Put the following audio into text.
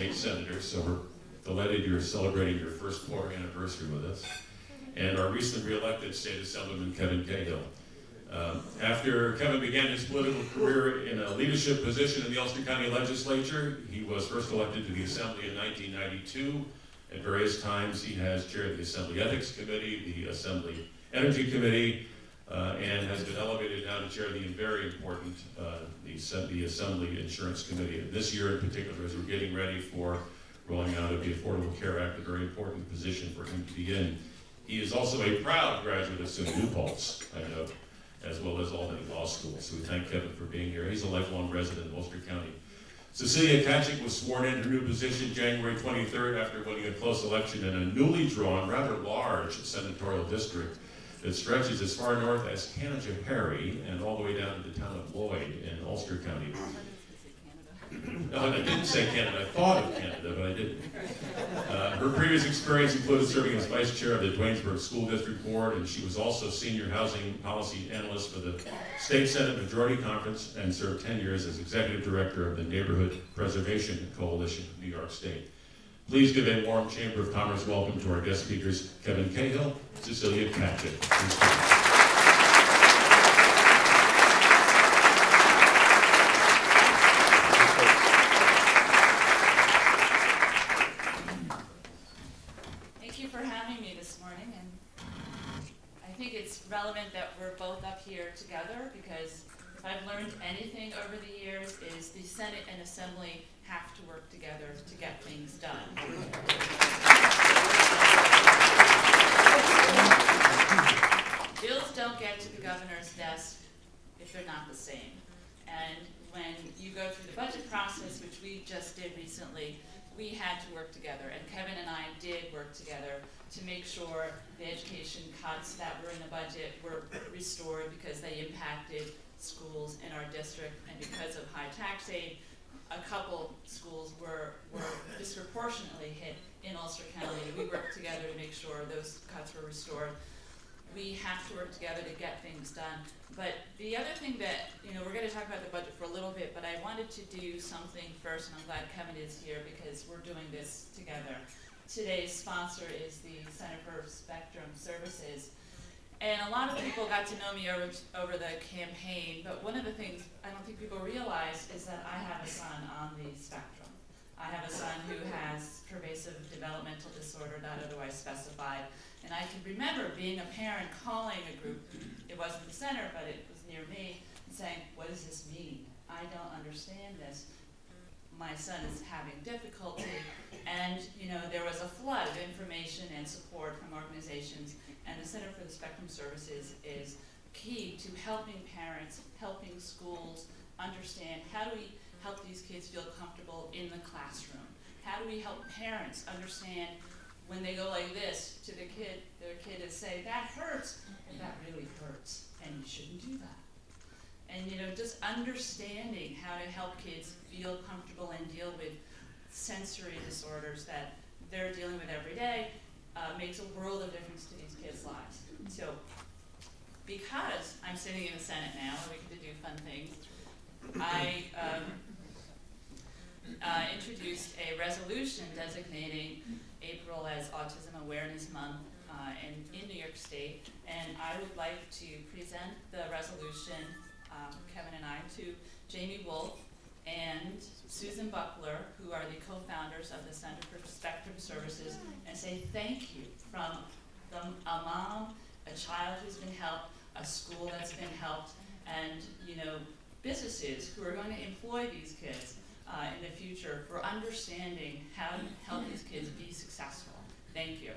state senator, so we're delighted you're celebrating your first floor anniversary with us. And our recently re-elected State Assemblyman Kevin Cahill. After Kevin began his political career in a leadership position in the Ulster County Legislature, he was first elected to the Assembly in 1992. At various times, he has chaired the Assembly Ethics Committee, the Assembly Energy Committee, and has been elevated now to chair the very important the Assembly Insurance Committee. And this year in particular, as we're getting ready for rolling out of the Affordable Care Act, a very important position for him to be in. He is also a proud graduate of SUNY New Paltz, I know, as well as Albany Law School. So we thank Kevin for being here. He's a lifelong resident of Ulster County. Cecilia Kachik was sworn in her new position January 23rd after winning a close election in a newly drawn, rather large senatorial district that stretches as far north as Canajoharie and all the way down to the town of Lloyd in Ulster County. No, I didn't say Canada. I thought of Canada, but I didn't. Her previous experience included serving as vice chair of the Duanesburg School District Board, and she was also senior housing policy analyst for the State Senate Majority Conference and served 10 years as executive director of the Neighborhood Preservation Coalition of New York State. Please give a warm Chamber of Commerce welcome to our guest speakers, Kevin Cahill, Cecilia Kachik. Relevant that we're both up here together, because if I've learned anything over the years is the Senate and Assembly have to work together to get things done. Bills don't get to the governor's desk if they're not the same. And when you go through the budget process, which we just did recently, we had to work together, and Kevin and I did work together to make sure the education cuts that were in the budget were restored because they impacted schools in our district, and because of high tax aid, a couple schools were disproportionately hit in Ulster County. We worked together to make sure those cuts were restored. We have to work together to get things done. But the other thing that, we're going to talk about the budget for a little bit, but I wanted to do something first, and I'm glad Kevin is here because we're doing this together. Today's sponsor is the Center for Spectrum Services. And a lot of people got to know me over the campaign, but one of the things I don't think people realize is that I have a son on the spectrum. I have a son who has pervasive developmental disorder, not otherwise specified. And I can remember being a parent calling a group, it wasn't the center, but it was near me, and saying, what does this mean? I don't understand this. My son is having difficulty. And there was a flood of information and support from organizations, and the Center for the Spectrum Services is key to helping parents, helping schools understand how do we help these kids feel comfortable in the classroom? How do we help parents understand when they go like this to their kid is say, that hurts, and that really hurts, and you shouldn't do that. And just understanding how to help kids feel comfortable and deal with sensory disorders that they're dealing with every day makes a world of difference to these kids' lives. So, because I'm sitting in the Senate now, and we get to do fun things, I introduced a resolution designating April as Autism Awareness Month in New York State, and I would like to present the resolution, Kevin and I, to Jamie Wolf and Susan Buckler, who are the co-founders of the Center for Spectrum Services, and say thank you from a mom, a child who's been helped, a school that's been helped, and businesses who are going to employ these kids in the future for understanding how to help these kids be successful. Thank you.